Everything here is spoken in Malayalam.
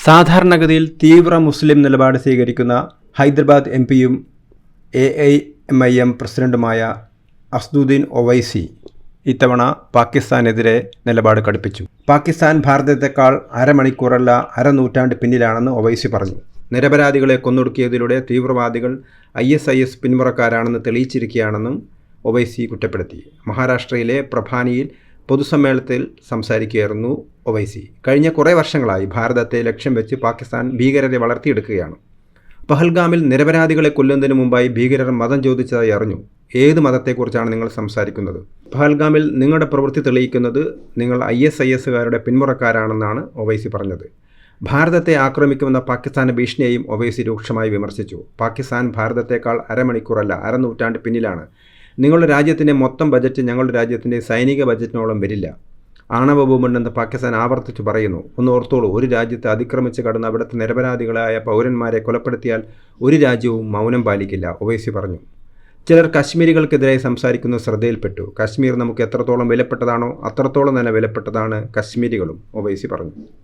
സാധാരണഗതിയിൽ തീവ്ര മുസ്ലിം നിലപാട് സ്വീകരിക്കുന്ന ഹൈദരാബാദ് എംപിയും AIMIM പ്രസിഡന്റുമായ അസദുദ്ദീൻ ഒവൈസി ഇത്തവണ പാകിസ്ഥാനെതിരെ നിലപാട് കടുപ്പിച്ചു. പാകിസ്ഥാൻ ഭാരതത്തെക്കാൾ അരമണിക്കൂറല്ല അരനൂറ്റാണ്ട് പിന്നിലാണെന്ന് ഒവൈസി പറഞ്ഞു. നിരപരാധികളെ കൊന്നൊടുക്കിയതിലൂടെ തീവ്രവാദികൾ ISIS പിന്മുറക്കാരാണെന്ന് തെളിയിച്ചിരിക്കുകയാണെന്നും ഒവൈസി കുറ്റപ്പെടുത്തി. മഹാരാഷ്ട്രയിലെ പ്രഭാനിയിൽ പൊതുസമ്മേളനത്തിൽ സംസാരിക്കുകയായിരുന്നു ഒവൈസി. കഴിഞ്ഞ കുറേ വർഷങ്ങളായി ഭാരതത്തെ ലക്ഷ്യം വെച്ച് പാകിസ്ഥാൻ ഭീകരരെ വളർത്തിയെടുക്കുകയാണ്. പഹൽഗാമിൽ നിരപരാധികളെ കൊല്ലുന്നതിന് മുമ്പായി ഭീകരർ മതം ചോദിച്ചതായി അറിഞ്ഞു. ഏത് മതത്തെക്കുറിച്ചാണ് നിങ്ങൾ സംസാരിക്കുന്നത്? പഹൽഗാമിൽ നിങ്ങളുടെ പ്രവൃത്തി തെളിയിക്കുന്നത് നിങ്ങൾ ISISകാരുടെ പിന്മുറക്കാരാണെന്നാണ് ഒവൈസി പറഞ്ഞത്. ഭാരതത്തെ ആക്രമിക്കുമെന്ന പാകിസ്ഥാന്റെ ഭീഷണിയെയും ഒവൈസി രൂക്ഷമായി വിമർശിച്ചു. പാകിസ്ഥാൻ ഭാരതത്തെക്കാൾ അരമണിക്കൂറല്ല അരനൂറ്റാണ്ട് പിന്നിലാണ്. നിങ്ങളുടെ രാജ്യത്തിൻ്റെ മൊത്തം ബജറ്റ് ഞങ്ങളുടെ രാജ്യത്തിൻ്റെ സൈനിക ബജറ്റിനോളം വരില്ല. ആണവ ബോംബുണ്ടെന്ന് പാകിസ്ഥാൻ ആവർത്തിച്ചു പറയുന്നു. ഒന്ന് ഓർത്തോളൂ, ഒരു രാജ്യത്ത് അതിക്രമിച്ച് കടന്ന് അവിടുത്തെ നിരപരാധികളായ പൗരന്മാരെ കൊലപ്പെടുത്തിയാൽ ഒരു രാജ്യവും മൗനം പാലിക്കില്ല, ഒവൈസി പറഞ്ഞു. ചിലർ കശ്മീരികൾക്കെതിരായി സംസാരിക്കുന്നത് ശ്രദ്ധയിൽപ്പെട്ടു. കശ്മീർ നമുക്ക് എത്രത്തോളം വിലപ്പെട്ടതാണോ അത്രത്തോളം തന്നെ വിലപ്പെട്ടതാണ് കശ്മീരികളും, ഒവൈസി പറഞ്ഞു.